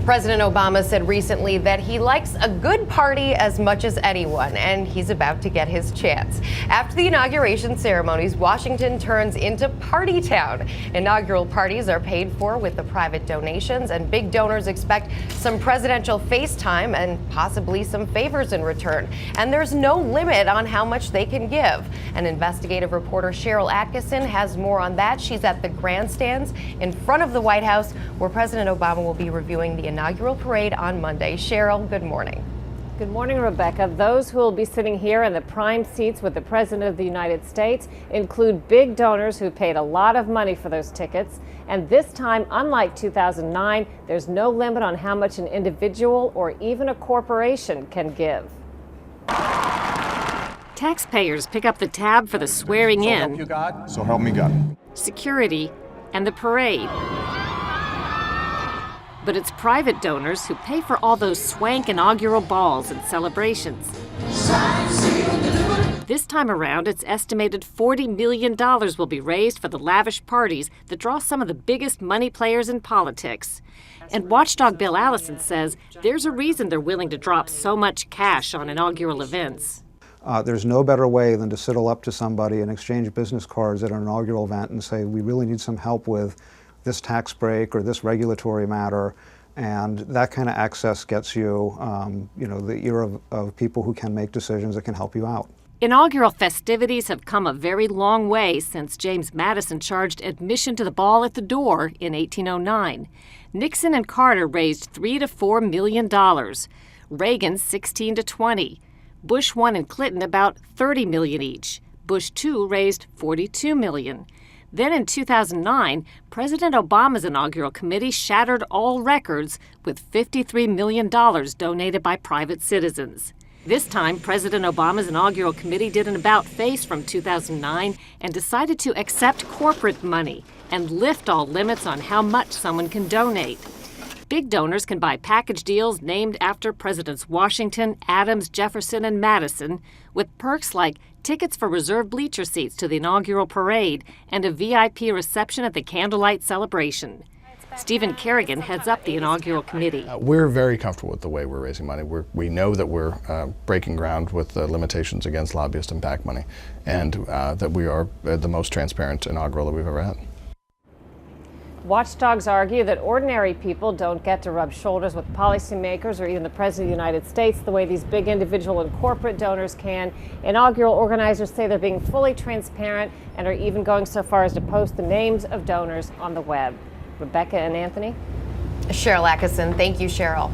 President Obama said recently that he likes a good party as much as anyone, and he's about to get his chance. After the inauguration ceremonies, Washington turns into party town. Inaugural parties are paid for with the private donations, and big donors expect some presidential face time and possibly some favors in return. And there's no limit on how much they can give. An investigative reporter, Cheryl Atkinson, has more on that. She's at the grandstands in front of the White House, where President Obama will be reviewing the inaugural parade on Monday. Cheryl, good morning. Good morning, Rebecca. Those who will be sitting here in the prime seats with the President of the United States include big donors who paid a lot of money for those tickets. And this time, unlike 2009, there's no limit on how much an individual or even a corporation can give. Taxpayers pick up the tab for the swearing in, So help you God. So help me God. security, and the parade. But it's private donors who pay for all those swank inaugural balls and celebrations. This time around, it's estimated $40 million will be raised for the lavish parties that draw some of the biggest money players in politics. And watchdog Bill Allison says there's a reason they're willing to drop so much cash on inaugural events. There's no better way than to sidle up to somebody and exchange business cards at an inaugural event and say, we really need some help with this tax break or this regulatory matter, and that kind of access gets you, the ear of people who can make decisions that can help you out. Inaugural festivities have come a very long way since James Madison charged admission to the ball at the door in 1809. Nixon and Carter raised $3 to $4 million. Reagan 16 to 20. Bush 1 and Clinton about $30 million each. Bush 2 raised $42 million. Then in 2009, President Obama's inaugural committee shattered all records with $53 million donated by private citizens. This time, President Obama's inaugural committee did an about-face from 2009 and decided to accept corporate money and lift all limits on how much someone can donate. Big donors can buy package deals named after Presidents Washington, Adams, Jefferson, and Madison, with perks like tickets for reserved bleacher seats to the inaugural parade and a VIP reception at the candlelight celebration. Stephen Kerrigan heads up the inaugural committee. We're very comfortable with the way we're raising money. We know that we're breaking ground with the limitations against lobbyist and PAC money, and that we are the most transparent inaugural that we've ever had. Watchdogs argue that ordinary people don't get to rub shoulders with policymakers or even the President of the United States the way these big individual and corporate donors can. Inaugural organizers say they're being fully transparent and are even going so far as to post the names of donors on the web. Rebecca and Anthony? Cheryl Atkinson, thank you, Cheryl.